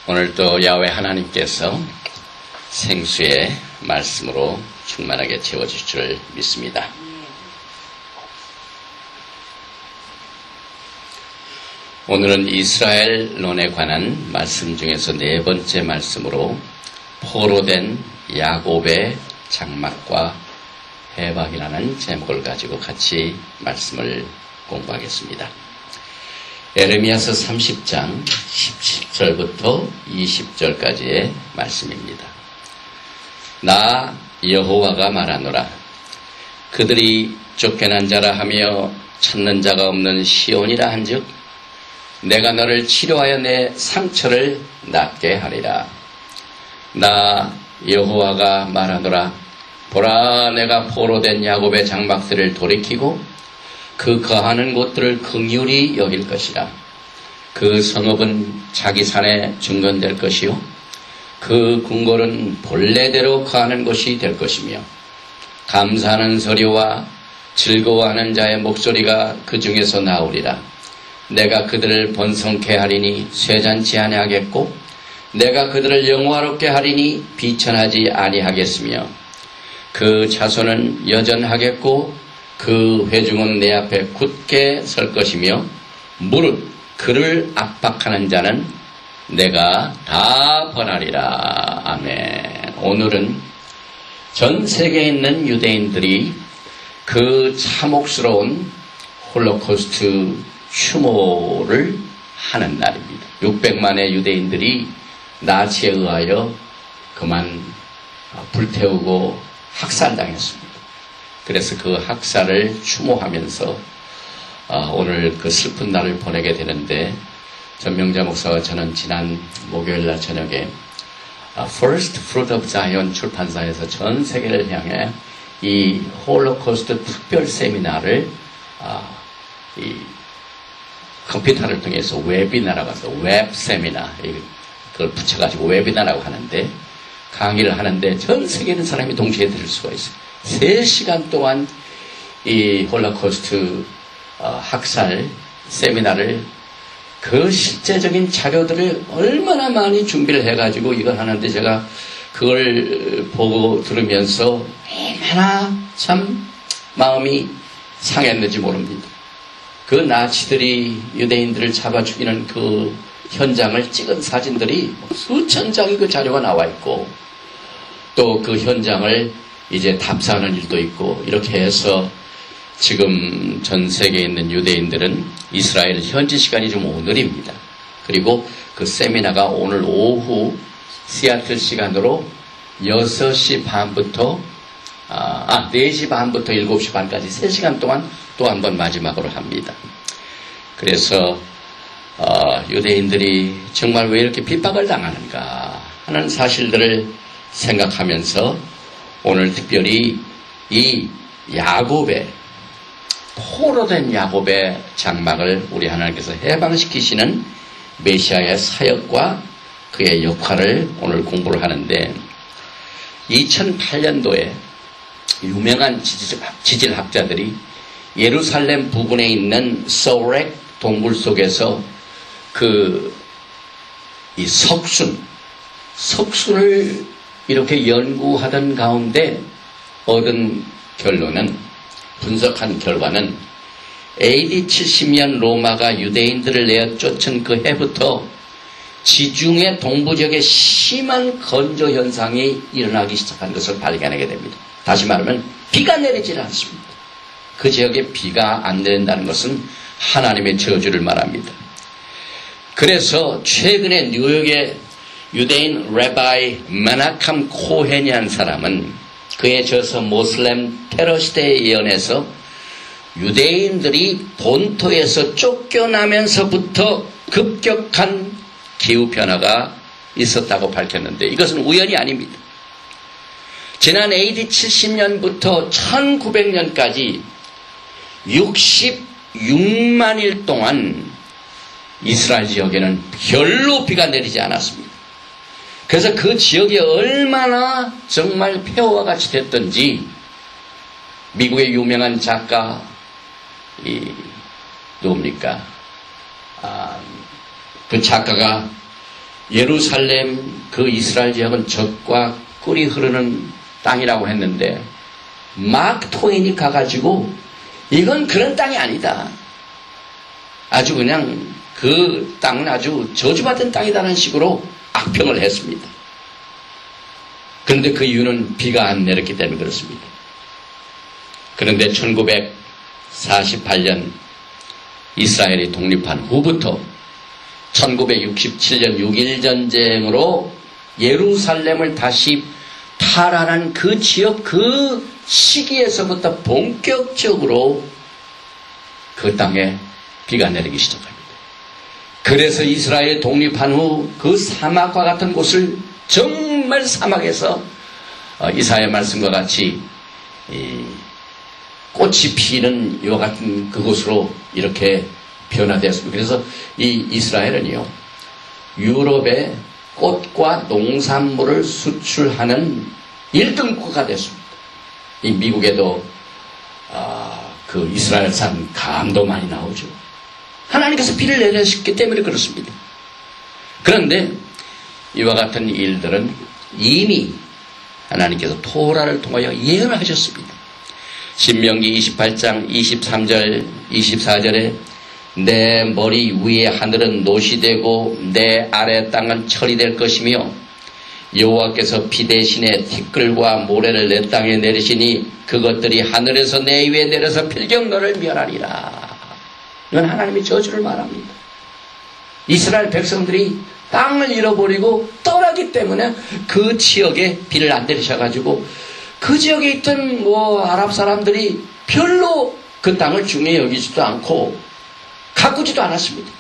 오늘도 야훼 하나님께서 생수의 말씀으로 충만하게 채워주실 줄 믿습니다. 오늘은 이스라엘론에 관한 말씀 중에서 네 번째 말씀으로 포로된 야곱의 장막과 해방이라는 제목을 가지고 같이 말씀을 공부하겠습니다. 에레미야서 30장 17절부터 20절까지의 말씀입니다. 나 여호와가 말하노라. 그들이 쫓겨난 자라 하며 찾는 자가 없는 시온이라 한즉 내가 너를 치료하여 내 상처를 낫게 하리라. 나 여호와가 말하노라. 보라, 내가 포로된 야곱의 장막들을 돌이키고 그 거하는 곳들을 긍휼히 여길 것이라. 그 성읍은 자기 산에 증건될 것이요 그 궁궐은 본래대로 거하는 곳이 될 것이며 감사하는 소리와 즐거워하는 자의 목소리가 그 중에서 나오리라. 내가 그들을 번성케 하리니 쇠잔치 아니하겠고 내가 그들을 영화롭게 하리니 비천하지 아니하겠으며 그 자손은 여전하겠고 그 회중은 내 앞에 굳게 설 것이며 무릇 그를 압박하는 자는 내가 다 벌하리라. 아멘. 오늘은 전 세계에 있는 유대인들이 그 참혹스러운 홀로코스트 추모를 하는 날입니다. 600만의 유대인들이 나치에 의하여 그만 불태우고 학살당했습니다. 그래서 그 학살을 추모하면서 오늘 그 슬픈 날을 보내게 되는데 전명자 목사와 저는 지난 목요일날 저녁에 First Fruit of Zion 출판사에서 전 세계를 향해 이 홀로코스트 특별 세미나를 이 컴퓨터를 통해서 웨비나라고 해서 웹 세미나 그걸 붙여가지고 웨비나라고 하는데 강의를 하는데 전 세계에 있는 사람이 동시에 들을 수가 있어요. 3시간 동안 이 홀로코스트 학살 세미나를 그 실제적인 자료들을 얼마나 많이 준비를 해가지고 이걸 하는데 제가 그걸 보고 들으면서 얼마나 참 마음이 상했는지 모릅니다. 그 나치들이 유대인들을 잡아 죽이는 그 현장을 찍은 사진들이 수천 장의 그 자료가 나와 있고 또 그 현장을 이제 답사하는 일도 있고 이렇게 해서 지금 전 세계에 있는 유대인들은 이스라엘 현지 시간이 좀 오늘입니다. 그리고 그 세미나가 오늘 오후 시애틀 시간으로 6시 반부터 4시 반부터 7시 반까지 3시간 동안 또 한 번 마지막으로 합니다. 그래서 유대인들이 정말 왜 이렇게 핍박을 당하는가 하는 사실들을 생각하면서 오늘 특별히 이 야곱의 포로된 야곱의 장막을 우리 하나님께서 해방시키시는 메시아의 사역과 그의 역할을 오늘 공부를 하는데 2008년도에 유명한 지질학자들이 예루살렘 부근에 있는 소렉 동굴 속에서 이 석순을 이렇게 연구하던 가운데 얻은 결론은 분석한 결과는 AD 70년 로마가 유대인들을 내어 쫓은 그 해부터 지중해 동부지역에 심한 건조 현상이 일어나기 시작한 것을 발견하게 됩니다. 다시 말하면 비가 내리질 않습니다. 그 지역에 비가 안 내린다는 것은 하나님의 저주를 말합니다. 그래서 최근에 뉴욕의 유대인 레바이 메나캄 코헨이라는 사람은 그의 저서 모슬렘 테러 시대에 예언해서 유대인들이 본토에서 쫓겨나면서부터 급격한 기후변화가 있었다고 밝혔는데 이것은 우연이 아닙니다. 지난 AD 70년부터 1900년까지 66만일 동안 이스라엘 지역에는 별로 비가 내리지 않았습니다. 그래서 그 지역이 얼마나 정말 폐허와 같이 됐던지 미국의 유명한 작가 누굽니까? 그 작가가 예루살렘 그 이스라엘 지역은 젖과 꿀이 흐르는 땅이라고 했는데 마크 트웨인이 가가지고 이건 그런 땅이 아니다. 아주 그냥 그 땅은 아주 저주받은 땅이라는 식으로 악평을 했습니다. 그런데 그 이유는 비가 안 내렸기 때문에 그렇습니다. 그런데 1948년 이스라엘이 독립한 후부터 1967년 6.1 전쟁으로 예루살렘을 다시 탈환한 그 지역 그 시기에서부터 본격적으로 그 땅에 비가 내리기 시작합니다. 그래서 이스라엘 독립한 후 그 사막과 같은 곳을 정말 사막에서 이사야 말씀과 같이 꽃이 피는 이와 같은 그곳으로 이렇게 변화되었습니다. 그래서 이 이스라엘은요, 유럽에 꽃과 농산물을 수출하는 1등 국가가 됐습니다. 이 미국에도 그 이스라엘산 감도 많이 나오죠. 하나님께서 비를 내리셨기 때문에 그렇습니다. 그런데 이와 같은 일들은 이미 하나님께서 토라를 통하여 예언을 하셨습니다. 신명기 28장 23절 24절에 내 머리 위에 하늘은 노시 되고 내 아래 땅은 철이 될 것이며 여호와께서 비 대신에 티끌과 모래를 내 땅에 내리시니 그것들이 하늘에서 내 위에 내려서 필경 너를 멸하리라. 이건 하나님의 저주를 말합니다. 이스라엘 백성들이 땅을 잃어버리고 떠나기 때문에 그 지역에 비를 안 내리셔가지고 그 지역에 있던 아랍 사람들이 별로 그 땅을 중요히 여기지도 않고 가꾸지도 않았습니다.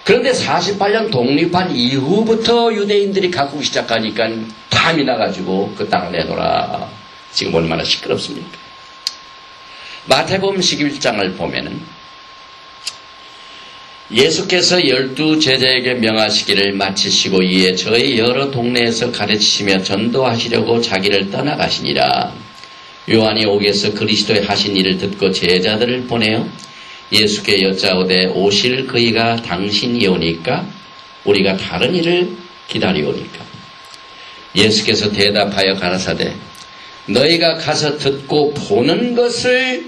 그런데 48년 독립한 이후부터 유대인들이 가꾸기 시작하니까 탐이 나가지고 그 땅을 내놓으라. 지금 얼마나 시끄럽습니까? 마태복음 11장을 보면은 예수께서 12 제자에게 명하시기를 마치시고 이에 저희 여러 동네에서 가르치시며 전도하시려고 자기를 떠나가시니라. 요한이 옥에서 그리스도의 하신 일을 듣고 제자들을 보내어 예수께 여짜오되 오실 그이가 당신이오니까 우리가 다른 일을 기다리오니까. 예수께서 대답하여 가라사대 너희가 가서 듣고 보는 것을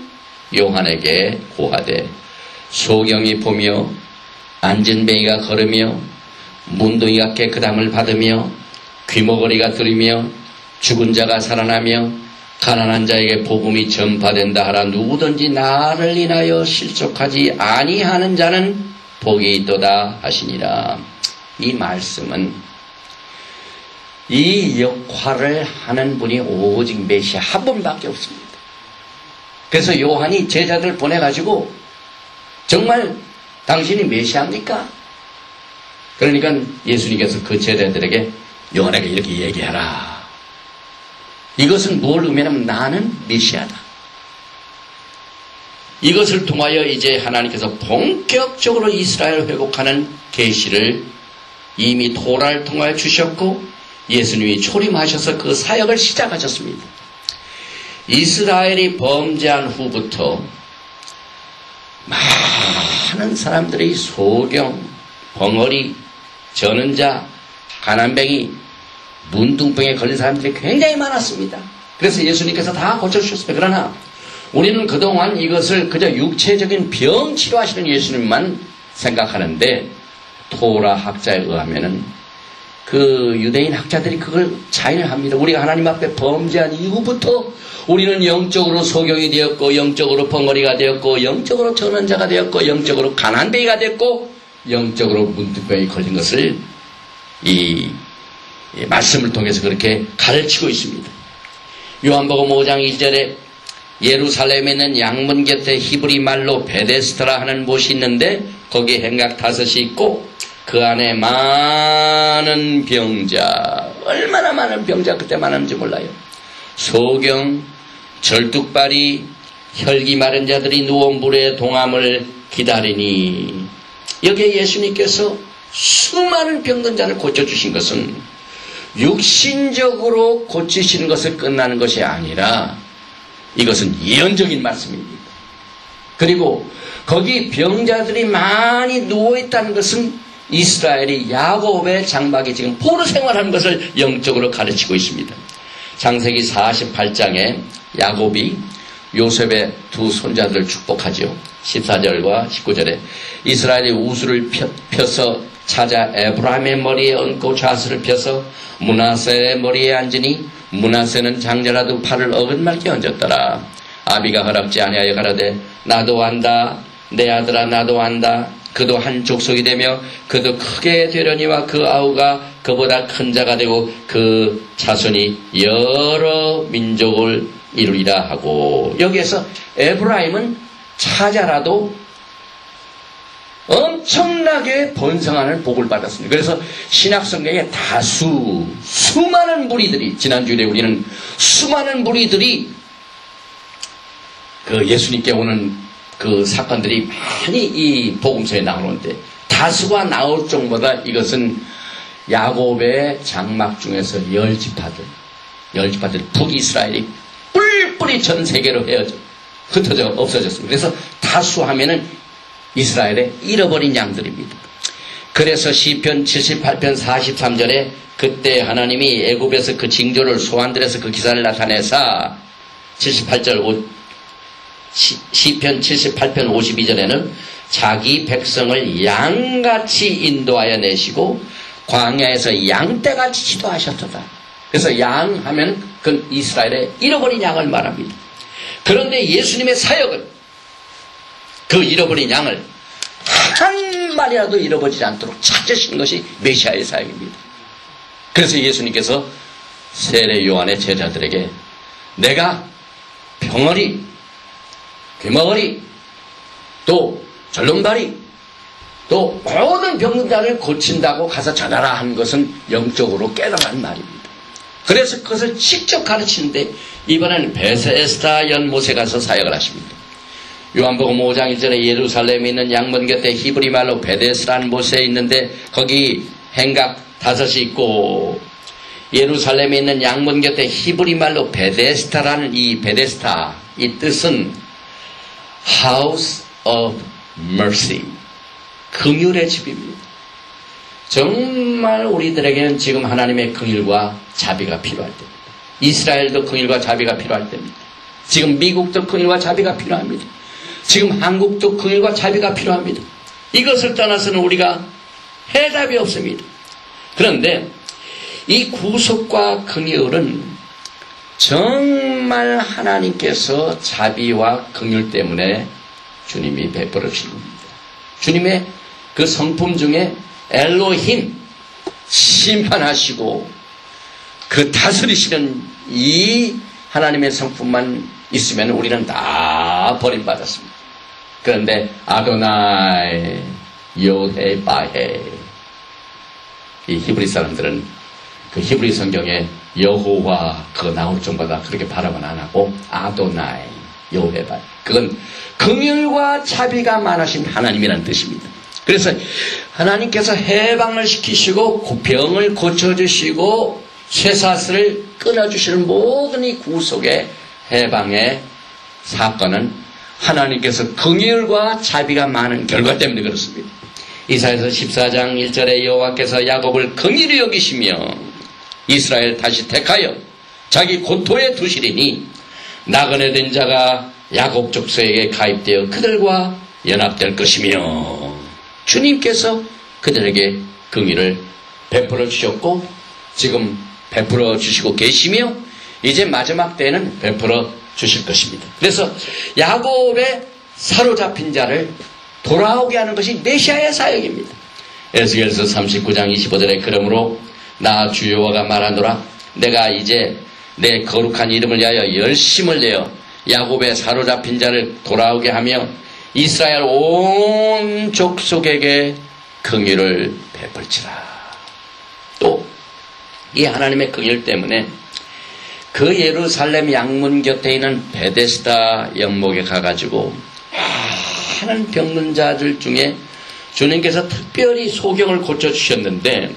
요한에게 고하되 소경이 보며 안진뱅이가 걸으며 문둥이가 깨끗함을 받으며 귀머거리가 들으며 죽은 자가 살아나며 가난한 자에게 복음이 전파된다 하라. 누구든지 나를 인하여 실족하지 아니하는 자는 복이 있도다 하시니라. 이 말씀은 이 역할을 하는 분이 오직 메시아 한 분밖에 없습니다. 그래서 요한이 제자들 보내가지고 정말 당신이 메시아입니까? 그러니까 예수님께서 그 제자들에게 요한에게 이렇게 얘기하라. 이것은 뭘 의미하냐면 나는 메시아다. 이것을 통하여 이제 하나님께서 본격적으로 이스라엘 회복하는 계시를 이미 토라를 통하여 주셨고 예수님이 초림하셔서 그 사역을 시작하셨습니다. 이스라엘이 범죄한 후부터 많은 사람들이 소경, 벙어리, 전은자, 가난뱅이, 문둥병에 걸린 사람들이 굉장히 많았습니다. 그래서 예수님께서 다 고쳐주셨습니다. 그러나 우리는 그동안 이것을 그저 육체적인 병 치료하시는 예수님만 생각하는데 토라 학자에 의하면은 그 유대인 학자들이 그걸 자인을 합니다. 우리가 하나님 앞에 범죄한 이후부터 우리는 영적으로 소경이 되었고 영적으로 벙어리가 되었고 영적으로 전원자가 되었고 영적으로 가난뱅이가 되었고 영적으로 문둥병이 걸린 것을 이 말씀을 통해서 그렇게 가르치고 있습니다. 요한복음 5장 2절에 예루살렘에 있는 양문 곁에 히브리 말로 베데스다라 하는 곳이 있는데 거기에 행각 5이 있고 그 안에 많은 병자, 얼마나 많은 병자 그때 많은지 몰라요. 소경, 절뚝발이, 혈기 마른 자들이 누워 물의 동함을 기다리니 여기에 예수님께서 수많은 병든 자를 고쳐주신 것은 육신적으로 고치시는 것을 끝나는 것이 아니라 이것은 예언적인 말씀입니다. 그리고 거기 병자들이 많이 누워있다는 것은 이스라엘이 야곱의 장막이 지금 포로 생활하는 것을 영적으로 가르치고 있습니다. 창세기 48장에 야곱이 요셉의 두 손자들을 축복하지요. 14절과 19절에 이스라엘이 우수를 펴서 찾아 에브라임의 머리에 얹고 좌수를 펴서 므낫세의 머리에 앉으니 므낫세는 장자라도 팔을 어긋맞게 얹었더라. 아비가 허락지 아니하여 가라되 나도 안다 내 아들아 나도 안다. 그도 한 족속이 되며 그도 크게 되려니와 그 아우가 그보다 큰 자가 되고 그 자손이 여러 민족을 이루리라 하고, 여기에서 에브라임은 차자라도 엄청나게 번성하는 복을 받았습니다. 그래서 신약성경에 수많은 무리들이, 지난주에 우리는 수많은 무리들이 그 예수님께 오는 그 사건들이 많이 이 복음서에 나오는데, 다수가 나올 정보다 이것은 야곱의 장막 중에서 10지파들 북이스라엘이 뿔뿔이 전 세계로 흩어져 없어졌습니다. 그래서 다수하면은 이스라엘의 잃어버린 양들입니다. 그래서 시편 78편 43절에 그때 하나님이 애굽에서 그 징조를 소환들에서 그 기사를 나타내사, 78절 시편 78편 52절에는 자기 백성을 양같이 인도하여 내시고 광야에서 양떼같이 지도하셨도다. 그래서 양 하면 그건 이스라엘의 잃어버린 양을 말합니다. 그런데 예수님의 사역은 그 잃어버린 양을 한 마리라도 잃어버리지 않도록 찾으신 것이 메시아의 사역입니다. 그래서 예수님께서 세례 요한의 제자들에게 내가 병어리, 귀머거리, 또 절름발이, 또 모든 병자를 고친다고 가서 전하라 한 것은 영적으로 깨달은 말입니다. 그래서 그것을 직접 가르치는데 이번에는 베세스다 연못에 가서 사역을 하십니다. 요한복음 5장 1절에 예루살렘에 있는 양문 곁에 히브리 말로 베데스라는 곳에 있는데 거기 행각 5이 있고, 예루살렘에 있는 양문 곁에 히브리 말로 베데스타라는 이 베데스타, 이 뜻은 House of Mercy, 긍휼의 집입니다. 정말 우리들에게는 지금 하나님의 긍휼과 자비가 필요할 때입니다. 이스라엘도 긍휼과 자비가 필요할 때입니다. 지금 미국도 긍휼과 자비가 필요합니다. 지금 한국도 긍휼과 자비가 필요합니다. 이것을 떠나서는 우리가 해답이 없습니다. 그런데 이 구속과 긍휼은 정말 하나님께서 자비와 긍휼 때문에 주님이 베풀어 주신 겁니다. 주님의 그 성품 중에 엘로힘, 심판하시고 그 다스리시는 이 하나님의 성품만 있으면 우리는 다 버림받았습니다. 그런데 아도나이 요헤 바헤, 이 히브리 사람들은 그 히브리 성경에 여호와 그거 나올 정보다 그렇게 발음은 안 하고 아도나이 요헤 바헤, 그건 긍휼과 자비가 많으신 하나님이라는 뜻입니다. 그래서 하나님께서 해방을 시키시고 병을 고쳐주시고 쇠사슬을 끊어주시는 모든 이 구속의 해방의 사건은 하나님께서 긍휼과 자비가 많은 결과 때문에 그렇습니다. 이사야서 14장 1절에 여호와께서 야곱을 긍휼히 여기시며 이스라엘 다시 택하여 자기 고토에 두시리니 나그네 된 자가 야곱 족속에게 가입되어 그들과 연합될 것이며, 주님께서 그들에게 긍휼을 베풀어 주셨고 지금 베풀어 주시고 계시며 이제 마지막 때에는 베풀어 주실 것입니다. 그래서 야곱의 사로잡힌 자를 돌아오게 하는 것이 메시아의 사역입니다. 에스겔서 39장 25절에 그러므로 나 주여와가 말하노라, 내가 이제 내 거룩한 이름을 위하여 열심을 내어 야곱의 사로잡힌 자를 돌아오게 하며 이스라엘 온 족속에게 긍휼을 베풀지라. 또 이 하나님의 긍휼 때문에 그 예루살렘 양문 곁에 있는 베데스다 연못에 가가지고 많은 병든 자들 중에 주님께서 특별히 소경을 고쳐주셨는데,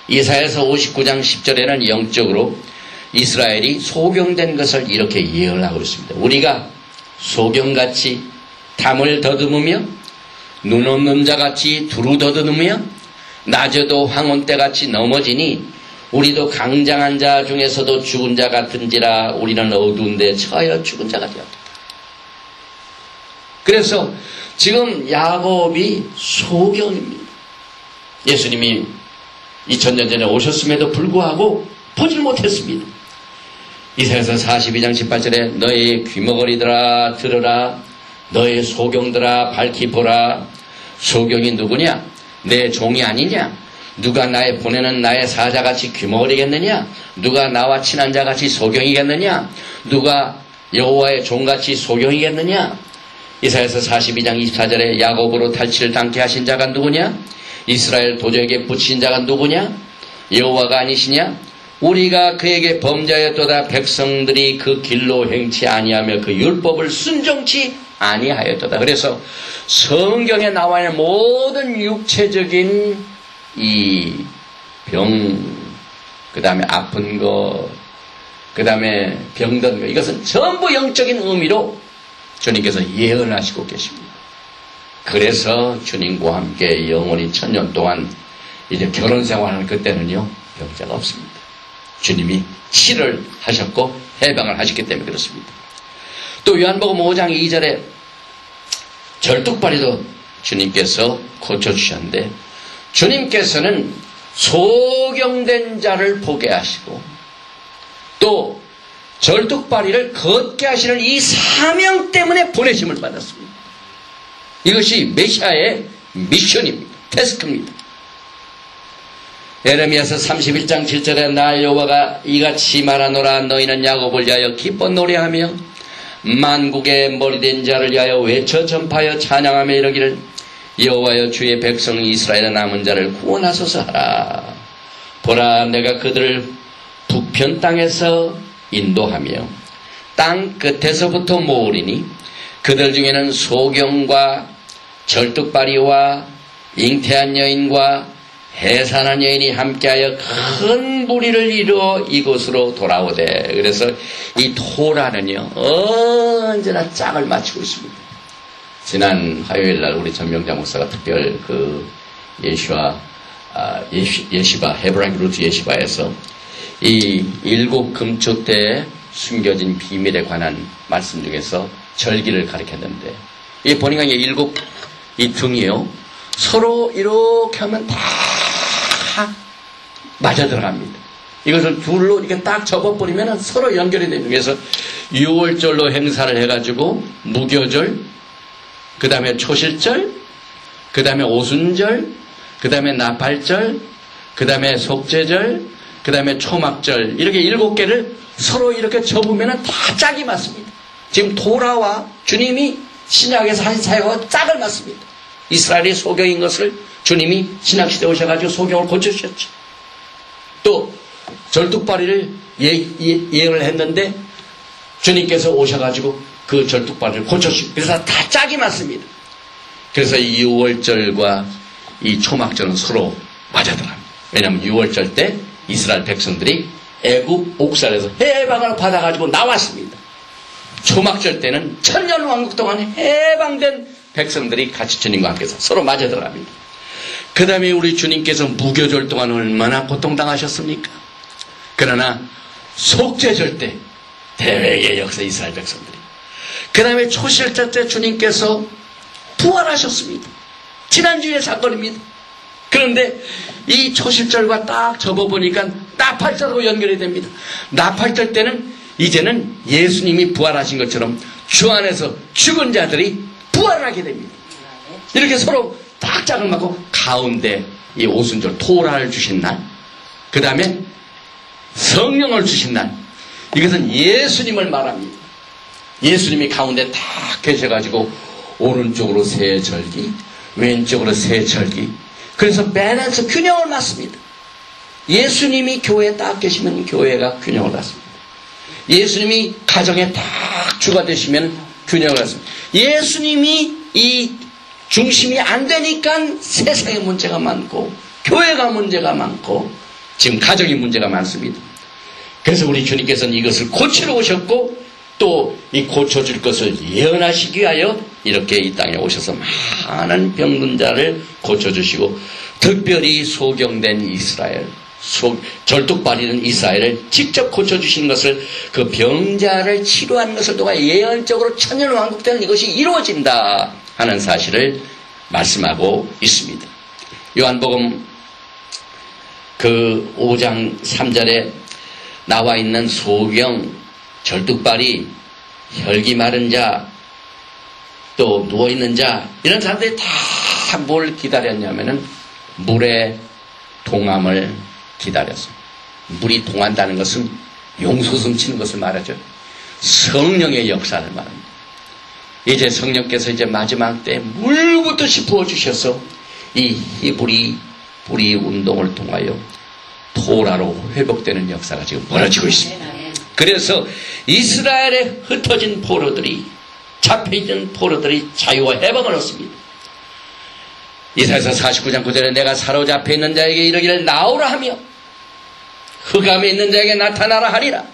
이사야서 59장 10절에는 영적으로 이스라엘이 소경된 것을 이렇게 예언을 하고 있습니다. 우리가 소경같이 담을 더듬으며 눈 없는 자같이 두루 더듬으며 낮에도 황혼때같이 넘어지니 우리도 강장한 자 중에서도 죽은 자 같은지라 우리는 어두운 데 처하여 죽은 자가 되었다. 그래서 지금 야곱이 소경입니다. 예수님이 2000년 전에 오셨음에도 불구하고 보질 못했습니다. 이사야서 42장 18절에 너의 귀머거리들아 들으라, 너의 소경들아 밝히 보라. 소경이 누구냐? 내 종이 아니냐? 누가 나의 보내는 나의 사자같이 귀머거리겠느냐? 누가 나와 친한 자같이 소경이겠느냐? 누가 여호와의 종같이 소경이겠느냐? 이사야서 42장 24절에 야곱으로 탈취를 당케 하신 자가 누구냐? 이스라엘 도적에게 붙인 자가 누구냐? 여호와가 아니시냐? 우리가 그에게 범죄하였도다. 백성들이 그 길로 행치 아니하며 그 율법을 순종치 아니하였도다. 그래서 성경에 나와 있는 모든 육체적인 이 병, 그 다음에 아픈 것, 그 다음에 병든 것, 이것은 전부 영적인 의미로 주님께서 예언하시고 계십니다. 그래서 주님과 함께 영원히 1000년 동안 이제 결혼 생활하는 그때는요, 병자가 없습니다. 주님이 치료를 하셨고 해방을 하셨기 때문에 그렇습니다. 또 요한복음 5장 2절에 절뚝발이도 주님께서 고쳐주셨는데, 주님께서는 소경된 자를 보게 하시고 또 절뚝발이를 걷게 하시는 이 사명 때문에 보내심을 받았습니다. 이것이 메시아의 미션입니다. 태스크입니다. 에레미야서 31장 7절에 나 여호와가 이같이 말하노라. 너희는 야곱을 위하여 기뻐 노래하며 만국의 머리된 자를 위하여 외쳐 전파하여 찬양하며 이르기를 여호와여 주의 백성 이스라엘의 남은 자를 구원하소서 하라. 보라 내가 그들을 북편 땅에서 인도하며 땅 끝에서부터 모으리니 그들 중에는 소경과 절뚝발이와 잉태한 여인과 해산한 여인이 함께하여 큰 무리를 이루어 이곳으로 돌아오되. 그래서 이 토라는요 언제나 짝을 맞추고 있습니다. 지난 화요일날 우리 전명자 목사가 특별 그 예시바 헤브라이크 루트 예시바에서 이 7 금초 때 숨겨진 비밀에 관한 말씀 중에서 절기를 가르쳤는데, 이 보니까 이 등이요 서로 이렇게 하면 다 맞아 들어갑니다. 이것을 둘로 이렇게 딱 접어버리면 서로 연결이 됩니다. 그래서 6월절로 행사를 해가지고 무교절, 그 다음에 초실절, 그 다음에 오순절, 그 다음에 나팔절, 그 다음에 속죄절, 그 다음에 초막절, 이렇게 7개를 서로 이렇게 접으면 다 짝이 맞습니다. 지금 토라와 주님이 신약에서 하신 사역과 짝을 맞습니다. 이스라엘이 소경인 것을 주님이 신약시대에 오셔가지고 소경을 고쳐주셨죠. 또 절뚝발이를 예언을 했는데 주님께서 오셔가지고 그 절뚝발이를 고쳐주시고, 그래서 다 짝이 맞습니다. 그래서 이 6월절과 이 초막절은 서로 맞아들어갑니다. 왜냐하면 6월절 때 이스라엘 백성들이 애굽 옥살에서 해방을 받아가지고 나왔습니다. 초막절 때는 1000년 왕국 동안 해방된 백성들이 같이 주님과 함께서 서로 맞아들어갑니다. 그 다음에 우리 주님께서 무교절 동안 얼마나 고통당하셨습니까? 그러나 속죄절 때 대회의 역사 이스라엘 백성들이, 그 다음에 초실절 때 주님께서 부활하셨습니다. 지난주의 사건입니다. 그런데 이 초실절과 딱 접어보니까 나팔절하고 연결이 됩니다. 나팔절 때는 이제는 예수님이 부활하신 것처럼 주 안에서 죽은 자들이 부활하게 됩니다. 이렇게 서로 딱 짝을 맞고 가운데 이 오순절 토라를 주신 날, 그 다음에 성령을 주신 날, 이것은 예수님을 말합니다. 예수님이 가운데 딱 계셔가지고 오른쪽으로 세 절기, 왼쪽으로 세 절기, 그래서 밸런스 균형을 맞습니다. 예수님이 교회에 딱 계시면 교회가 균형을 맞습니다. 예수님이 가정에 딱 주가 되시면 균형을 맞습니다. 예수님이 이 중심이 안 되니까 세상에 문제가 많고 교회가 문제가 많고 지금 가정이 문제가 많습니다. 그래서 우리 주님께서는 이것을 고치러 오셨고 또 이 고쳐줄 것을 예언하시기 위하여 이렇게 이 땅에 오셔서 많은 병든 자를 고쳐주시고 특별히 소경된 이스라엘, 절뚝발이는 이스라엘을 직접 고쳐주시는 것을, 그 병자를 치료하는 것을 통해 예언적으로 천년왕국되는 이것이 이루어진다 하는 사실을 말씀하고 있습니다. 요한복음 그 5장 3절에 나와 있는 소경, 절뚝발이, 혈기 마른 자, 또 누워있는 자, 이런 사람들이 다 뭘 기다렸냐면은 물의 동함을 기다렸어요. 물이 동한다는 것은 용솟음 치는 것을 말하죠. 성령의 역사를 말합니다. 이제 성령께서 이제 마지막 때 물부터시 부어주셔서 이 히브리 뿌리 운동을 통하여 토라로 회복되는 역사가 지금 벌어지고 있습니다. 그래서 이스라엘에 흩어진 포로들이, 잡혀있는 포로들이 자유와 해방을 얻습니다. 이사야서 49장 9절에 내가 사로잡혀 있는 자에게 이르기를 나오라 하며 흑암에 있는 자에게 나타나라 하리라.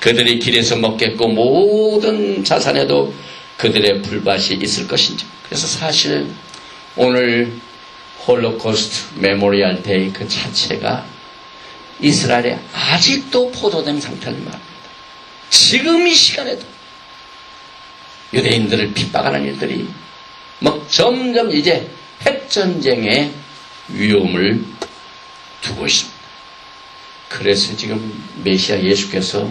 그들이 길에서 먹겠고 모든 자산에도 그들의 불밭이 있을 것인지. 그래서 사실 오늘 홀로코스트 메모리얼 데이 그 자체가 이스라엘에 아직도 포도된 상태를 말합니다. 지금 이 시간에도 유대인들을 핍박하는 일들이 점점 이제 핵전쟁의 위험을 두고 있습니다. 그래서 지금 메시아 예수께서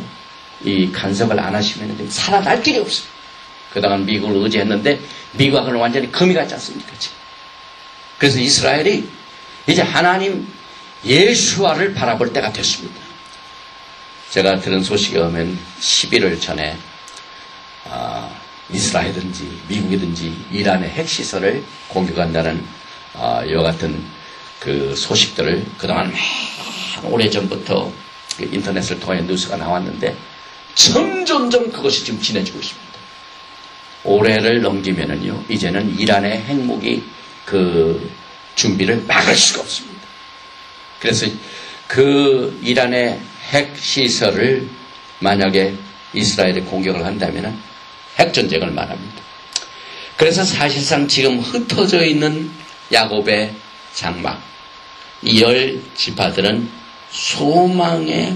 이 간섭을 안 하시면 지금 살아날 길이 없어요. 그동안 미국을 의지했는데 미국하고는 완전히 금이 같지 않습니까? 지금. 그래서 이스라엘이 이제 하나님 예수와를 바라볼 때가 됐습니다. 제가 들은 소식에 의하면 11월 전에 이스라엘이든지 미국이든지 이란의 핵시설을 공격한다는 이와 같은 그 소식들을 그동안 오래전부터 인터넷을 통해 뉴스가 나왔는데 점점점 그것이 지금 진해지고 있습니다. 올해를 넘기면은요, 이제는 이란의 핵무기 그 준비를 막을 수가 없습니다. 그래서 그 이란의 핵시설을 만약에 이스라엘이 공격을 한다면 핵전쟁을 말합니다. 그래서 사실상 지금 흩어져 있는 야곱의 장막, 이 10지파들은 소망의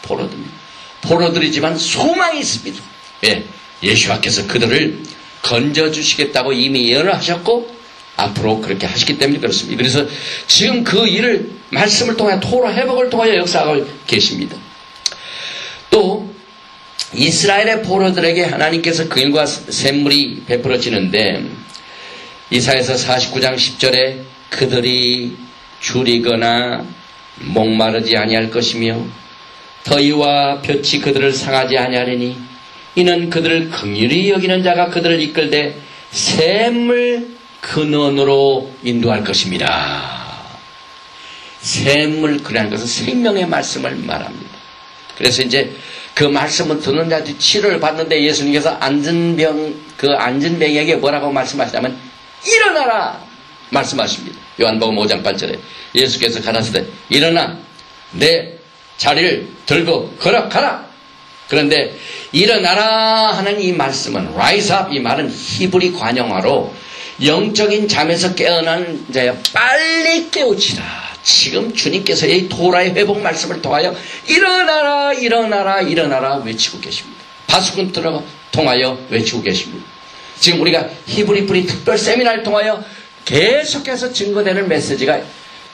포로들입니다. 포로들이지만 소망이 있습니다. 예, 예수와께서 그들을 건져주시겠다고 이미 예언을 하셨고 앞으로 그렇게 하시기 때문에 그렇습니다. 그래서 지금 그 일을 말씀을 통해 토라 회복을 통하여 역사하고 계십니다. 또 이스라엘의 포로들에게 하나님께서 긍휼과 샘물이 베풀어지는데 이사야서 49장 10절에 그들이 줄이거나 목마르지 아니할 것이며 더위와 볕이 그들을 상하지 아니하리니 이는 그들을 긍휼히 여기는 자가 그들을 이끌되 샘물 근원으로 인도할 것입니다. 샘물 근원이라는 것은 생명의 말씀을 말합니다. 그래서 이제 그 말씀을 듣는 자한테 치료를 받는데 예수님께서 앉은 병에게 뭐라고 말씀하시냐면 일어나라 말씀하십니다. 요한복음 5장 8절에 예수께서 가라사대 일어나 내 자리를 들고 걸어가라. 그런데 일어나라 하는 이 말씀은 rise up, 이 말은 히브리 관용어로 영적인 잠에서 깨어난 자여 빨리 깨우치라. 지금 주님께서 이 토라의 회복 말씀을 통하여 일어나라 일어나라 일어나라 외치고 계십니다. 바수군 통하여 외치고 계십니다. 지금 우리가 히브리 뿌리 특별 세미나를 통하여 계속해서 증거되는 메시지가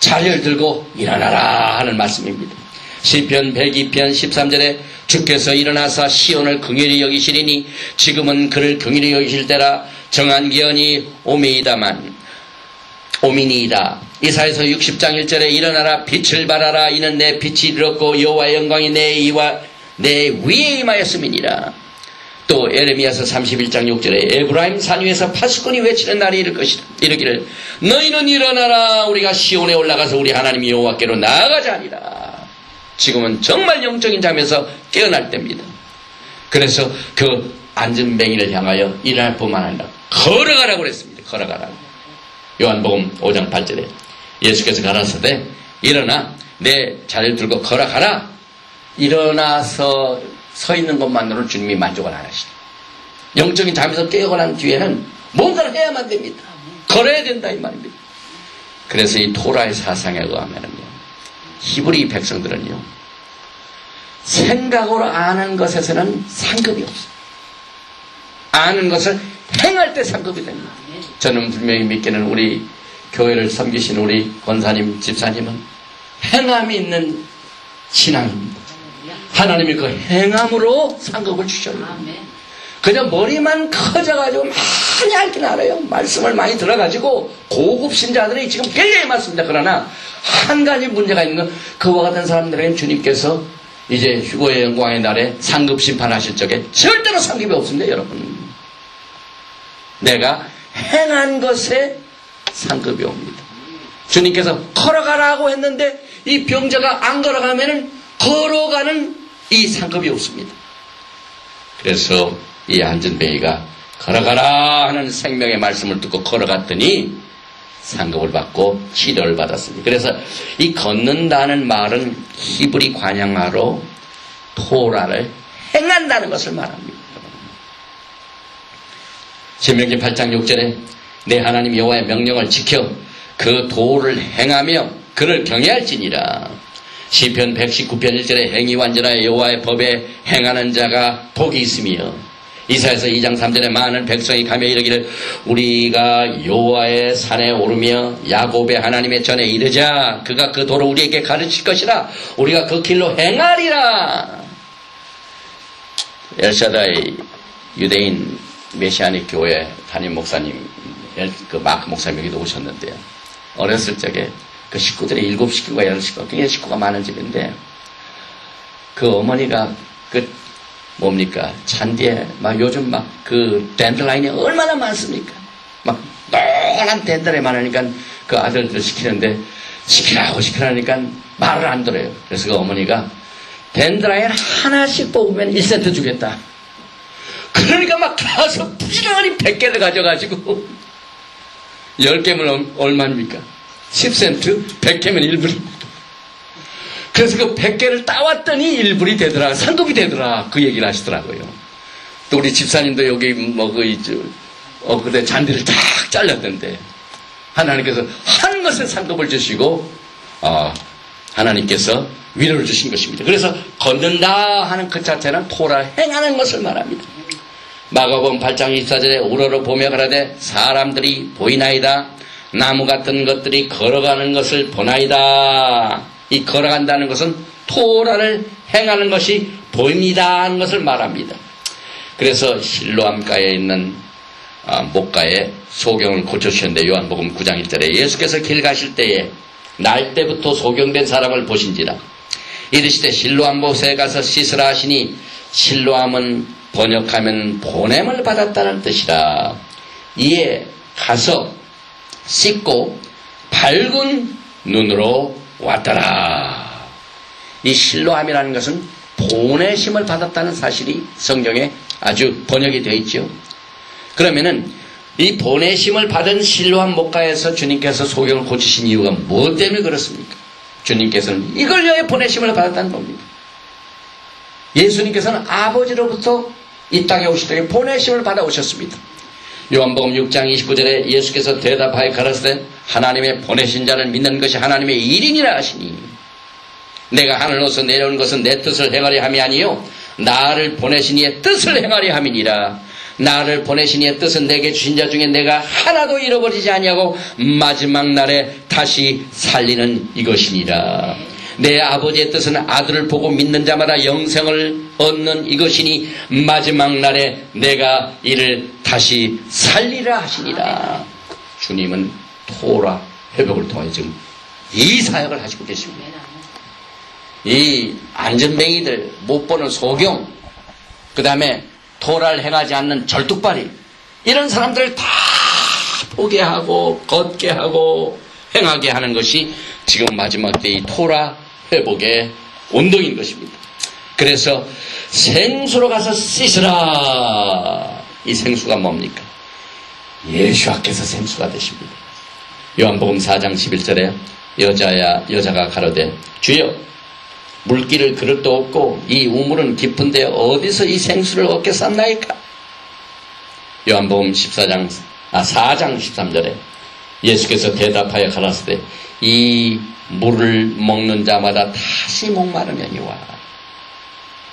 자리를 들고 일어나라 하는 말씀입니다. 시편 102편 13절에 주께서 일어나사 시온을 긍휼히 여기시리니 지금은 그를 긍휼히 여기실 때라 정한 기한이 오미니이다. 이사야서 60장 1절에 일어나라 빛을 발하라 이는 내 빛이 이르렀고 여호와의 영광이 내 위에 임하였음이니라. 또 에레미야서 31장 6절에 에브라임 산 위에서 파수꾼이 외치는 날이 이를 것이다. 이르기를 너희는 일어나라 우리가 시온에 올라가서 우리 하나님 여호와께로 나아가자 하니라. 지금은 정말 영적인 잠에서 깨어날 때입니다. 그래서 그 앉은 뱅이를 향하여 일어날 뿐만 아니라 걸어가라고 그랬습니다. 걸어가라고. 요한복음 5장 8절에 예수께서 가라사대 일어나 내 자리를 들고 걸어가라. 일어나서 서 있는 것만으로는 주님이 만족을 안 하시죠. 영적인 잠에서 깨어난 뒤에는 뭔가를 해야만 됩니다. 걸어야 된다 이 말입니다. 그래서 이 토라의 사상에 의하면요, 히브리 백성들은요, 생각으로 아는 것에서는 상급이 없어요. 아는 것을 행할 때 상급이 됩니다. 저는 분명히 믿기는 우리 교회를 섬기신 우리 권사님, 집사님은 행함이 있는 신앙입니다. 하나님이 그 행함으로 상급을 주셔요. 그냥 머리만 커져가지고 많이 알긴 알아요. 말씀을 많이 들어가지고 고급 신자들이 지금 굉장히 많습니다. 그러나 한 가지 문제가 있는 건, 그와 같은 사람들에게는 주님께서 이제 휴거의 영광의 날에 상급 심판하실 적에 절대로 상급이 없습니다. 여러분, 내가 행한 것에 상급이 옵니다. 주님께서 걸어가라고 했는데 이 병자가 안 걸어가면은 걸어가는 이 상급이 없습니다. 그래서 이 안전뱅이가 걸어가라 하는 생명의 말씀을 듣고 걸어갔더니 상급을 받고 치료를 받았습니다. 그래서 이 걷는다는 말은 히브리 관양어로 토라를 행한다는 것을 말합니다. 신명기 8장 6절에 내 하나님 여호와의 명령을 지켜 그 도를 행하며 그를 경외할지니라. 시편 119편 1절에 행위 완전하여 여호와의 법에 행하는 자가 복이 있으며, 이사야서 2장 3절에 많은 백성이 가며 이르기를 우리가 여호와의 산에 오르며 야곱의 하나님의 전에 이르자. 그가 그 도를 우리에게 가르칠 것이라. 우리가 그 길로 행하리라. 엘샤다이 유대인 메시아닉 교회 담임 목사님, 그 마크 목사님 여기도 오셨는데요. 어렸을 적에 그 식구들이 7식구가 8식구가 굉장히 식구가 많은 집인데, 그 어머니가 그 뭡니까? 잔디에 막 요즘 막 그 댄들라인이 얼마나 많습니까? 막 노란 댄들라인이 많으니까 그 아들들 시키는데 시키라니까 말을 안 들어요. 그래서 그 어머니가 댄들라인 하나씩 뽑으면 1센트 주겠다. 그러니까 막 가서 부지런히 100개를 가져가지고 10개면 얼마입니까? 10센트? 100개면 1불입니다. 그래서 그 100개를 따왔더니 1불이 되더라. 상급이 되더라. 그 얘기를 하시더라고요. 또 우리 집사님도 여기 그때 잔디를 쫙 잘랐던데 하나님께서 한 것에 상급을 주시고 하나님께서 위로를 주신 것입니다. 그래서 걷는다 하는 그 자체는 토라 행하는 것을 말합니다. 마가복음 8장 24절에 우러러 보며 가라되 사람들이 보이나이다. 나무 같은 것들이 걸어가는 것을 보나이다. 이 걸어간다는 것은 토라를 행하는 것이 보입니다 하는 것을 말합니다. 그래서 실로암가에 있는 목가에 소경을 고쳐주셨는데 요한복음 9장 1절에 예수께서 길 가실 때에 날 때부터 소경된 사람을 보신지라. 이르시되 실로암 못에 가서 씻으라 하시니, 실로암은 번역하면 보냄을 받았다는 뜻이라. 이에 가서 씻고 밝은 눈으로 왔더라. 이 실로암이라는 것은 보내심을 받았다는 사실이 성경에 아주 번역이 되어 있죠. 그러면은 이 보내심을 받은 실로암 목가에서 주님께서 소경을 고치신 이유가 무엇 때문에 그렇습니까? 주님께서는 이걸 위하여 보내심을 받았다는 겁니다. 예수님께서는 아버지로부터 이 땅에 오실 때 보내심을 받아 오셨습니다. 요한복음 6장 29절에 예수께서 대답하여 가라사대 하나님의 보내신 자를 믿는 것이 하나님의 일이니라 하시니, 내가 하늘로서 내려온 것은 내 뜻을 행하려 함이 아니요 나를 보내신 이의 뜻을 행하려 함이니라. 나를 보내신 이의 뜻은 내게 주신 자 중에 내가 하나도 잃어버리지 아니하고 마지막 날에 다시 살리는 이것이니라. 내 아버지의 뜻은 아들을 보고 믿는 자마다 영생을 얻는 이것이니 마지막 날에 내가 이를 다시 살리라 하시니라. 주님은 토라 회복을 통해 지금 이 사역을 하시고 계십니다. 이 안전뱅이들, 못 보는 소경, 그 다음에 토라를 행하지 않는 절뚝발이, 이런 사람들을 다 보게 하고 걷게 하고 행하게 하는 것이 지금 마지막 때 이 토라 회복의 운동인 것입니다. 그래서 생수로 가서 씻으라. 이 생수가 뭡니까? 예수께서 생수가 되십니다. 요한복음 4장 11절에 여자가 가로되 주여 물기를 그릇도 없고 이 우물은 깊은데 어디서 이 생수를 얻겠사옵나이까? 요한복음 4장 13절에 예수께서 대답하여 가라사대 이 물을 먹는 자마다 다시 목마르려니와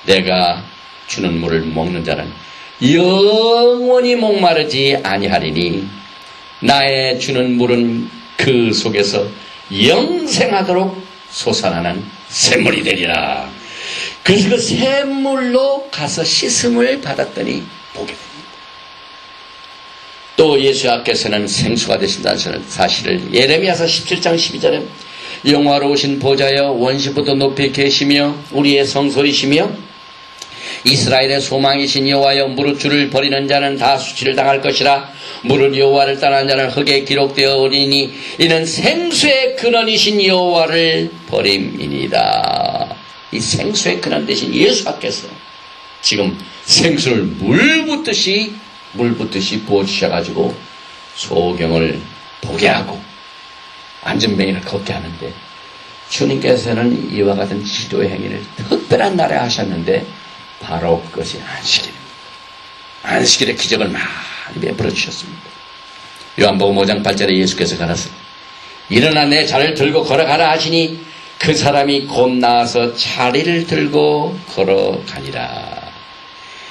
내가 주는 물을 먹는 자는 영원히 목마르지 아니하리니 나의 주는 물은 그 속에서 영생하도록 솟아나는 샘물이 되리라. 그래서 그 샘물로 가서 씻음을 받았더니 보게 됩니다. 또 예수께서는 생수가 되신다는 사실을 예레미야서 17장 12절에 영화로우신 보좌여 원시부터 높이 계시며 우리의 성소이시며 이스라엘의 소망이신 여호와여 무릇 주를 버리는 자는 다 수치를 당할 것이라 무릇 여호와를 떠난 자는 흙에 기록되어 오리니 이는 생수의 근원이신 여호와를 버림이니이다. 이 생수의 근원 되신 예수께서 지금 생수를 물 붓듯이 부어주셔가지고 소경을 보게 하고 안전뱅이를 걷게 하는데 주님께서는 이와 같은 치료의 행위를 특별한 날에 하셨는데 바로 그것이 안식일입니다. 안식일의 기적을 많이 베풀어 주셨습니다. 요한복음 5장 8절에 예수께서 가라사대 일어나 내 자리를 들고 걸어가라 하시니 그 사람이 곧 나와서 자리를 들고 걸어가니라.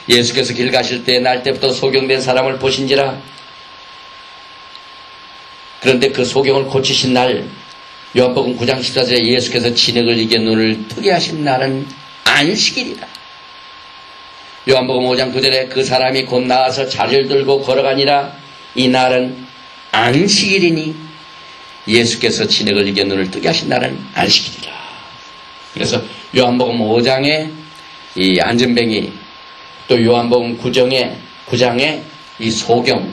예수께서 길 가실 때 날 때부터 소경된 사람을 보신지라. 그런데 그 소경을 고치신 날 요한복음 9장 14절에 예수께서 진흙을 이겨 눈을 뜨게 하신 날은 안식일이라. 요한복음 5장 9절에 그 사람이 곧 나와서 자리를 들고 걸어가니라. 이 날은 안식일이니 예수께서 진흙을 이겨 눈을 뜨게 하신 날은 안식일이라. 그래서 요한복음 5장에 이 안전뱅이 또 요한복음 9장에 이 소경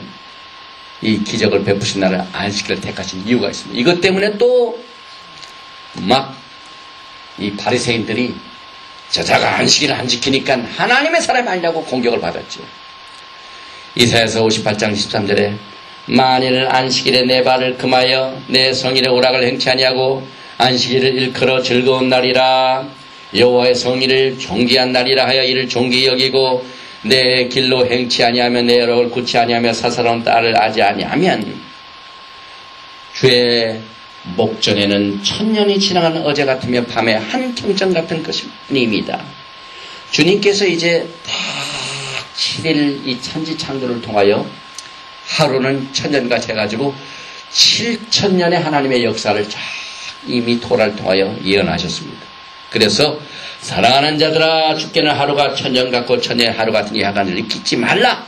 이 기적을 베푸신 날은 안식일을 택하신 이유가 있습니다. 이것 때문에 또 막 이 바리새인들이 저자가 안식일을 안 지키니까 하나님의 사람이 아니라고 공격을 받았죠. 이사야서 58장 13절에 만일 안식일에 내 발을 금하여 내 성일의 오락을 행치 아니하고 안식일을 일컬어 즐거운 날이라 여호와의 성일을 존귀한 날이라 하여 이를 존귀히 여기고 내 길로 행치 아니하며 내 여력을 굳지 아니하며 사사로운 딸을 아지 아니하면 주의 목전에는 천년이 지나가는 어제 같으며 밤에 한 평전 같은 것입니다. 주님께서 이제 딱 7일 이 천지창조를 통하여 하루는 천년같이 해가지고 7천년의 하나님의 역사를 쫙 이미 토라를 통하여 예언하셨습니다. 그래서 사랑하는 자들아 주께는 하루가 천년 같고 천년의 하루 같은 이 하간을 잊지 말라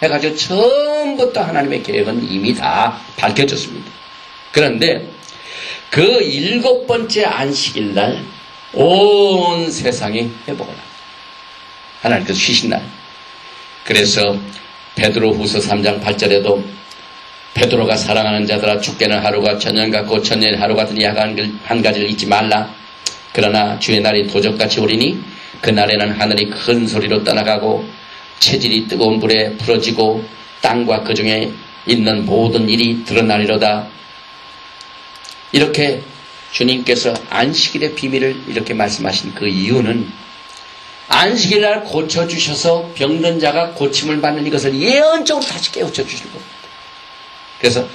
해가지고 처음부터 하나님의 계획은 이미 다 밝혀졌습니다. 그런데 그 7번째 안식일 날 온 세상이 회복을 합니다. 하나님께서 쉬신 날. 그래서 베드로후서 3장 8절에도 베드로가 사랑하는 자들아 주께는 하루가 천년 같고 천년의 하루 같은 이 한 가지를 잊지 말라. 그러나 주의 날이 도적같이 오리니 그날에는 하늘이 큰 소리로 떠나가고 체질이 뜨거운 불에 풀어지고 땅과 그 중에 있는 모든 일이 드러나리로다. 이렇게 주님께서 안식일의 비밀을 이렇게 말씀하신 그 이유는 안식일 날 고쳐주셔서 병든 자가 고침을 받는 이것을 예언적으로 다시 깨우쳐 주실 겁니다. 그래서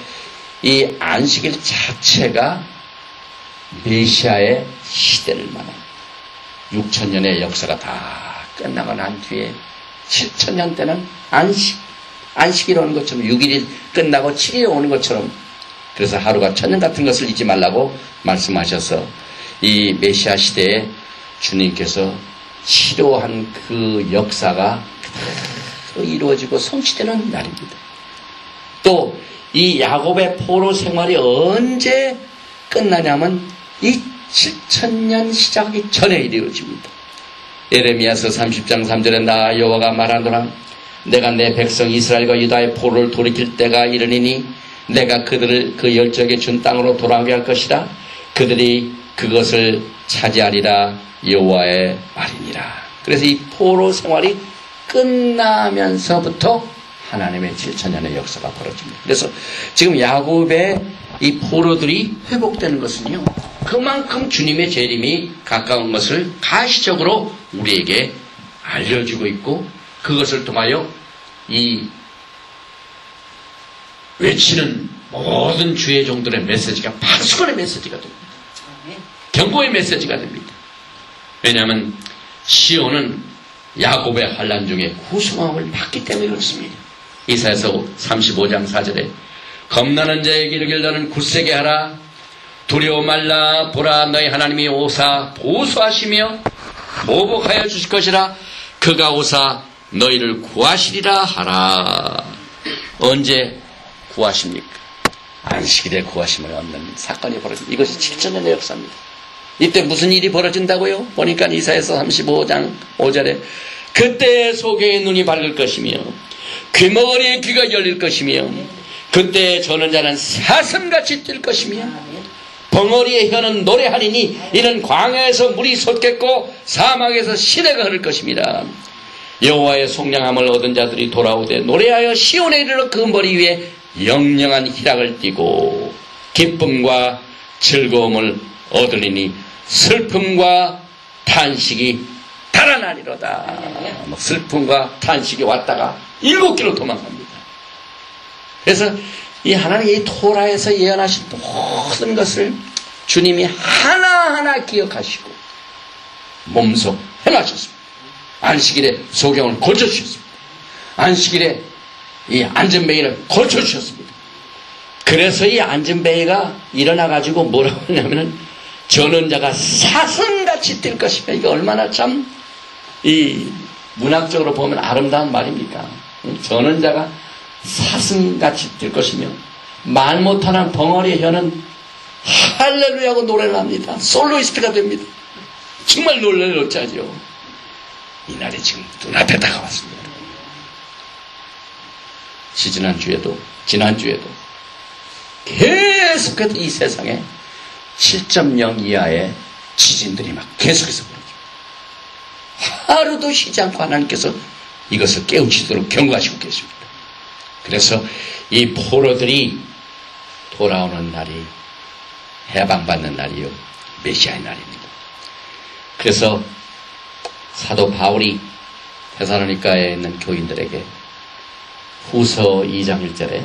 이 안식일 자체가 메시아의 시대를 말합니다. 6천년의 역사가 다 끝나고 난 뒤에 7천년 때는 안식일 오는 것처럼 6일이 끝나고 7일이 오는 것처럼 그래서 하루가 천년 같은 것을 잊지 말라고 말씀하셔서 이 메시아 시대에 주님께서 치료한 그 역사가 그대로 이루어지고 성취되는 날입니다. 또 이 야곱의 포로 생활이 언제 끝나냐면 이 7천년 시작하기 전에 이루어집니다. 예레미야서 30장 3절에 나 여호와가 말하노라 내가 내 백성 이스라엘과 유다의 포로를 돌이킬 때가 이르니니 내가 그들을 그 열적에 준 땅으로 돌아오게 할 것이라 그들이 그것을 차지하리라 여호와의 말이니라. 그래서 이 포로 생활이 끝나면서부터 하나님의 7천년의 역사가 벌어집니다. 그래서 지금 야곱의 이 포로들이 회복되는 것은요 그만큼 주님의 재림이 가까운 것을 가시적으로 우리에게 알려주고 있고 그것을 통하여 이 외치는 모든 주의 종들의 메시지가 파수꾼의 메시지가 됩니다. 경고의 메시지가 됩니다. 왜냐하면 시온은 야곱의 환난 중에 구성함을 받기 때문에 그렇습니다. 이사야서 35장 4절에 겁나는 자에게 이르기를 너는 굳세게 하라. 두려워 말라. 보라 너희 하나님이 오사 보수하시며 보복하여 주실 것이라. 그가 오사 너희를 구하시리라 하라. 언제 구하십니까? 안식일에 구하심을 얻는 사건이 벌어집니다. 이것이 7천년의 역사입니다. 이때 무슨 일이 벌어진다고요? 보니까 이사야서 35장 5절에 그때 소경의 눈이 밝을 것이며 귀머거리의 귀가 열릴 것이며 그때 저는 자는 사슴같이 뛸 것이며 벙어리의 혀는 노래하리니 이는 광야에서 물이 솟겠고 사막에서 시내가 흐를 것입니다. 여호와의 속량함을 얻은 자들이 돌아오되 노래하여 시온에 이르러 그 머리 위에 영영한 희락을 띠고 기쁨과 즐거움을 얻으리니 슬픔과 탄식이 달아나리로다. 슬픔과 탄식이 왔다가 7길로 도망갑니다. 그래서 이 하나님의 이 토라에서 예언하신 모든 것을 주님이 하나하나 기억하시고 몸소 행하셨습니다. 안식일에 소경을 고쳐주셨습니다. 안식일에 이 안전뱅이를 고쳐주셨습니다. 그래서 이 안전뱅이가 일어나가지고 뭐라고 하냐면은 저는 자가 사슴같이 뛸 것이며 이게 얼마나 참 이 문학적으로 보면 아름다운 말입니까? 저는 자가 사슴같이 뛸 것이며 말 못하는 벙어리의 혀는 할렐루야고 노래를 합니다. 솔로이스트가 됩니다. 정말 놀랄 짜죠. 이 날이 지금 눈앞에 다가왔습니다. 지난주에도 계속해서 이 세상에 7.0 이하의 지진들이 막 계속해서 벌어집니다. 하루도 쉬지 않고 하나님께서 이것을 깨우치도록 경고하시고 계십니다. 그래서 이 포로들이 돌아오는 날이 해방받는 날이요 메시아의 날입니다. 그래서 사도 바울이 데살로니가에 있는 교인들에게 후서 2장 1절에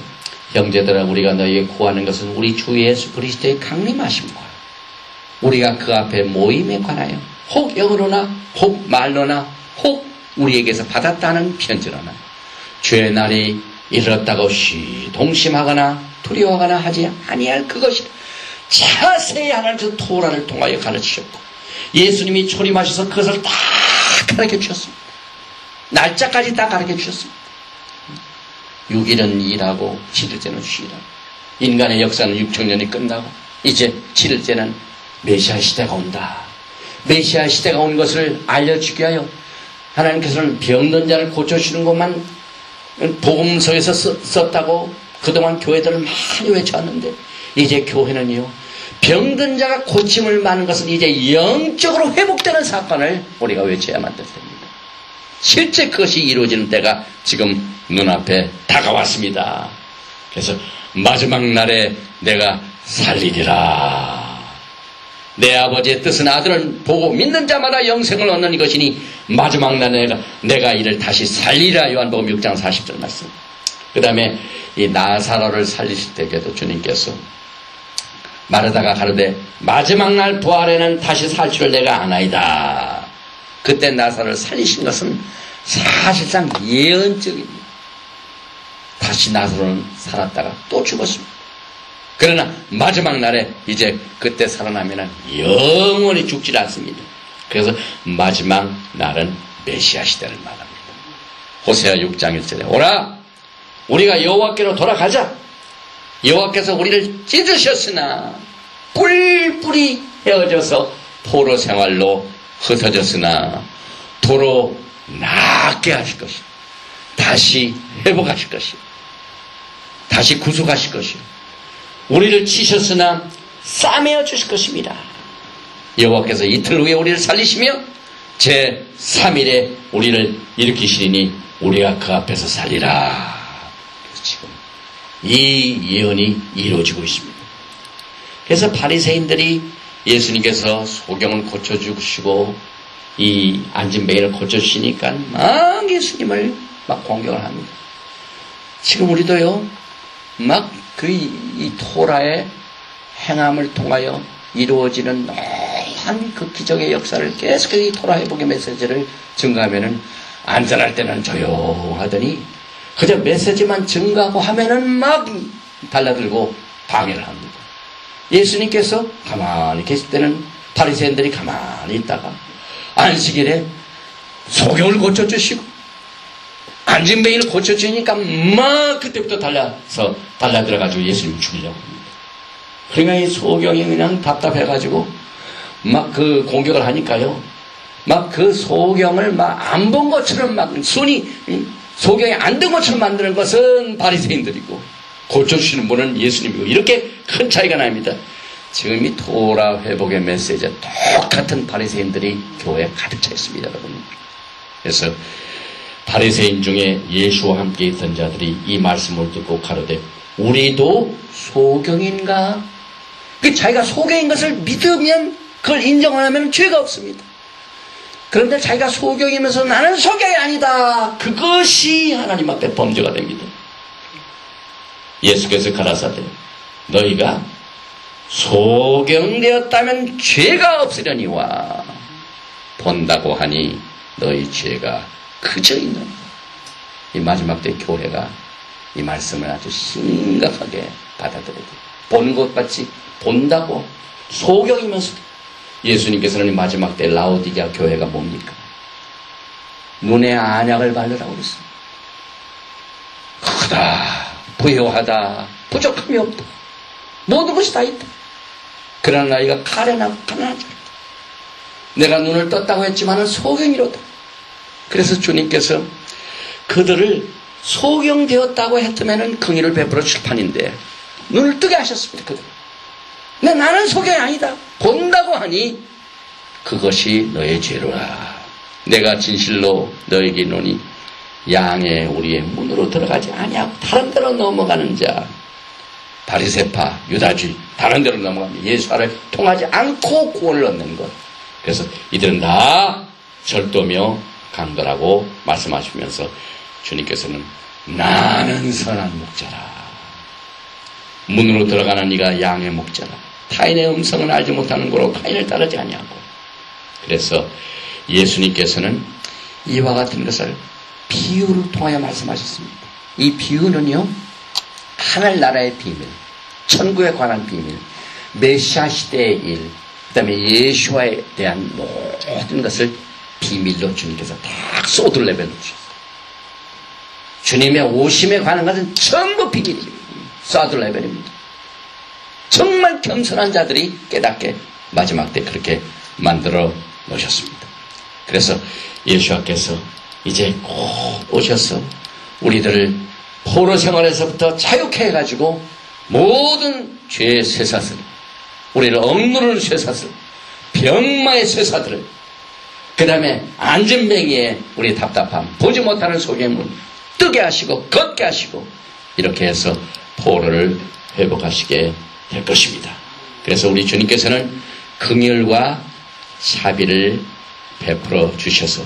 형제들아 우리가 너희에게 구하는 것은 우리 주 예수 그리스도의 강림하심과 우리가 그 앞에 모임에 관하여 혹 영으로나 혹 말로나 혹 우리에게서 받았다는 편지로나 주의 날이 이르렀다고 동심하거나 두려워하거나 하지 아니할 그것이 자세히 하나님께서 토라를 통하여 가르치셨고 예수님이 초림하셔서 그것을 다 가르쳐 주셨습니다. 날짜까지 다 가르쳐 주셨습니다. 6일은 일하고 7일째는 쉬라. 인간의 역사는 6천년이 끝나고 이제 7일째는 메시아 시대가 온다. 메시아 시대가 온 것을 알려주기 위하여 하나님께서는 병든 자를 고쳐주시는 것만 복음서에서 썼다고 그동안 교회들을 많이 외쳐왔는데 이제 교회는요 병든 자가 고침을 받는 것은 이제 영적으로 회복되는 사건을 우리가 외쳐야만 될 때입니다. 실제 그것이 이루어지는 때가 지금 눈앞에 다가왔습니다. 그래서 마지막 날에 내가 살리리라. 내 아버지의 뜻은 아들은 보고 믿는 자마다 영생을 얻는 이것이니 마지막 날에 내가 이를 다시 살리라. 요한복음 6장 40절 말씀. 그 다음에 이 나사로를 살리실 때에도 주님께서 마르다가 가로되 마지막 날 부활에는 다시 살 줄을 내가 아나이다. 그때 나사로를 살리신 것은 사실상 예언적입니다. 다시 나사로는 살았다가 또 죽었습니다. 그러나 마지막 날에 이제 그때 살아나면 영원히 죽지 않습니다. 그래서 마지막 날은 메시아 시대를 말합니다. 호세아 6장 1절에 오라 우리가 여호와께로 돌아가자. 여호와께서 우리를 찢으셨으나 뿔뿔이 헤어져서 포로 생활로 흩어졌으나 도로 낫게 하실 것이요 다시 회복하실 것이요 다시 구속하실 것이요 우리를 치셨으나 싸매어 주실 것입니다. 여호와께서 이틀 후에 우리를 살리시며 제 3일에 우리를 일으키시리니 우리가 그 앞에서 살리라. 지금 이 예언이 이루어지고 있습니다. 그래서 바리새인들이 예수님께서 소경을 고쳐주시고 이 안진뱅이를 고쳐주시니까 막 예수님을 막 공격을 합니다. 지금 우리도요 막 이 토라의 행함을 통하여 이루어지는 노란 그 기적의 역사를 계속해서 이 토라 회복의 메시지를 증거하면은 안전할 때는 조용하더니 그저 메시지만 증거하고 하면은 막 달라들고 방해를 합니다. 예수님께서 가만히 계실 때는 바리새인들이 가만히 있다가 안식일에 소경을 고쳐주시고 안진뱅이를 고쳐주니까 막 그때부터 달라들어가지고 예수님 죽이려고 합니다. 그러니까 이 소경이 그냥 답답해가지고 막 그 공격을 하니까요. 막 그 소경을 막 안 본 것처럼 막 소경이 안 된 것처럼 만드는 것은 바리새인들이고 고쳐주시는 분은 예수님이고 이렇게 큰 차이가 납니다. 지금 이 토라 회복의 메시지와 똑같은 바리새인들이 교회에 가득 차 있습니다, 여러분. 그래서 바리새인 중에 예수와 함께 있던 자들이 이 말씀을 듣고 가로되 우리도 소경인가? 자기가 소경인 것을 믿으면 그걸 인정 안 하면 죄가 없습니다. 그런데 자기가 소경이면서 나는 소경이 아니다. 그것이 하나님 앞에 범죄가 됩니다. 예수께서 가라사대 너희가 소경되었다면 죄가 없으려니와 본다고 하니 너희 죄가 그저 있는 이 마지막 때 교회가 이 말씀을 아주 심각하게 받아들여야 돼요. 보는 것 같이 본다고 소경이면서 예수님께서는 이 마지막 때 라오디게아 교회가 뭡니까? 눈에 안약을 바르라고 그랬습니다. 크다, 부요하다, 부족함이 없다, 모든 것이 다 있다. 그러나 너희가 가련하고 가난하지 않다. 내가 눈을 떴다고 했지만은 소경이로다. 그래서 주님께서 그들을 소경되었다고 했으면은 긍휼을 베풀어 줄 판인데 눈을 뜨게 하셨습니다. 그들. 근데 나는 소경이 아니다. 본다고 하니 그것이 너의 죄로라. 내가 진실로 너에게 이르노니 양의 우리의 문으로 들어가지 아니하고 다른 데로 넘어가는 자 바리새파 유다주의 다른 데로 넘어갑니다. 예수를 통하지 않고 구원을 얻는 것. 그래서 이들은 다 절도며 강도라고 말씀하시면서 주님께서는 나는 선한 목자라. 문으로 들어가는 이가 양의 목자라. 타인의 음성은 알지 못하는 거로 타인을 따르지 아니하고. 그래서 예수님께서는 이와 같은 것을 비유를 통하여 말씀하셨습니다. 이 비유는요, 하늘나라의 비밀, 천국에 관한 비밀, 메시아 시대의 일, 그 다음에 예수와에 대한 모든 것을 비밀로 주님께서 다 쏟을 내버려주셨어요. 주님의 오심에 관한 것은 전부 비밀입니다. 쏟을 내버립니다. 정말 겸손한 자들이 깨닫게 마지막 때 그렇게 만들어 놓으셨습니다. 그래서 예수께서 이제 곧 오셔서 우리들을 포로 생활에서부터 자유케 해가지고 모든 죄의 쇠사슬, 우리를 억누르는 쇠사슬, 병마의 쇠사슬을, 그 다음에 안전뱅이의 우리 답답함, 보지 못하는 속의 문 뜨게 하시고 걷게 하시고 이렇게 해서 포로를 회복하시게 될 것입니다. 그래서 우리 주님께서는 긍휼과 자비를 베풀어 주셔서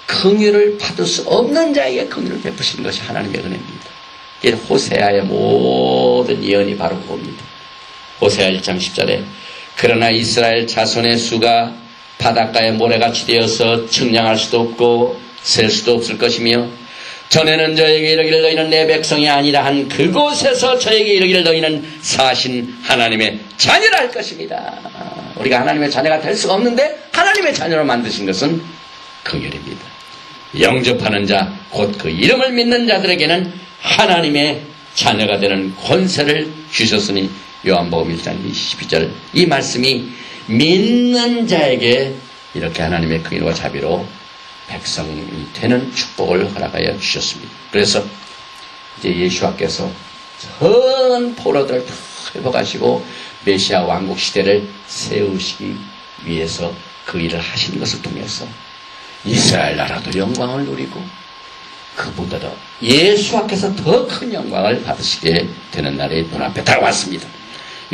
긍휼을 받을 수 없는 자에게 긍휼을 베푸시는 것이 하나님의 은혜입니다. 이게 호세아의 모든 예언이 바로 그겁니다. 호세아 1장 10절에 그러나 이스라엘 자손의 수가 바닷가의 모래같이 되어서 측량할 수도 없고 셀 수도 없을 것이며 전에는 저에게 이르기를 너희는 내 백성이 아니라 한 그곳에서 저에게 이르기를 너희는 사신 하나님의 자녀라 할 것입니다. 우리가 하나님의 자녀가 될 수가 없는데 하나님의 자녀로 만드신 것은 긍휼입니다. 영접하는 자, 곧 그 이름을 믿는 자들에게는 하나님의 자녀가 되는 권세를 주셨으니 요한복음 1장 22절 이 말씀이 믿는 자에게 이렇게 하나님의 긍휼과 자비로 백성이 되는 축복을 허락하여 주셨습니다. 그래서 이제 예수와께서 전 포로들을 다 회복하시고 메시아 왕국 시대를 세우시기 위해서 그 일을 하신 것을 통해서 이스라엘 나라도 영광을 누리고 그보다도 예수와께서 더 큰 영광을 받으시게 되는 날이 눈앞에 다가왔습니다.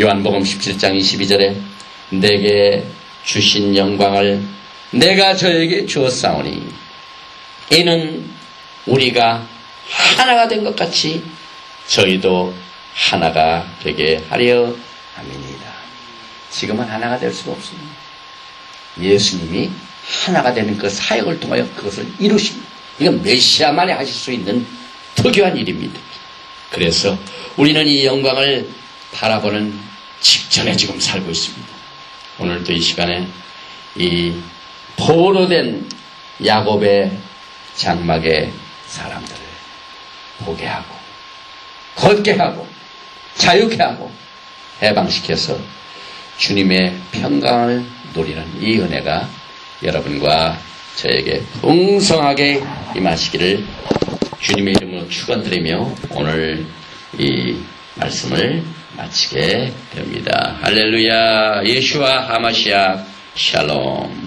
요한복음 17장 22절에 내게 주신 영광을 내가 저에게 주었사오니 이는 우리가 하나가 된 것 같이 저희도 하나가 되게 하려 함이니이다. 지금은 하나가 될 수가 없습니다. 예수님이 하나가 되는 그 사역을 통하여 그것을 이루십니다. 이건 메시아만이 하실 수 있는 특유한 일입니다. 그래서 우리는 이 영광을 바라보는 직전에 지금 살고 있습니다. 오늘도 이 시간에 이 포로된 야곱의 장막의 사람들을 보게 하고 걷게 하고 자유케 하고 해방시켜서 주님의 평강을 누리는 이 은혜가 여러분과 저에게 풍성하게 임하시기를 주님의 이름으로 축원드리며 오늘 이 말씀을 마치게 됩니다. 할렐루야. 예수와 하마시아 샬롬.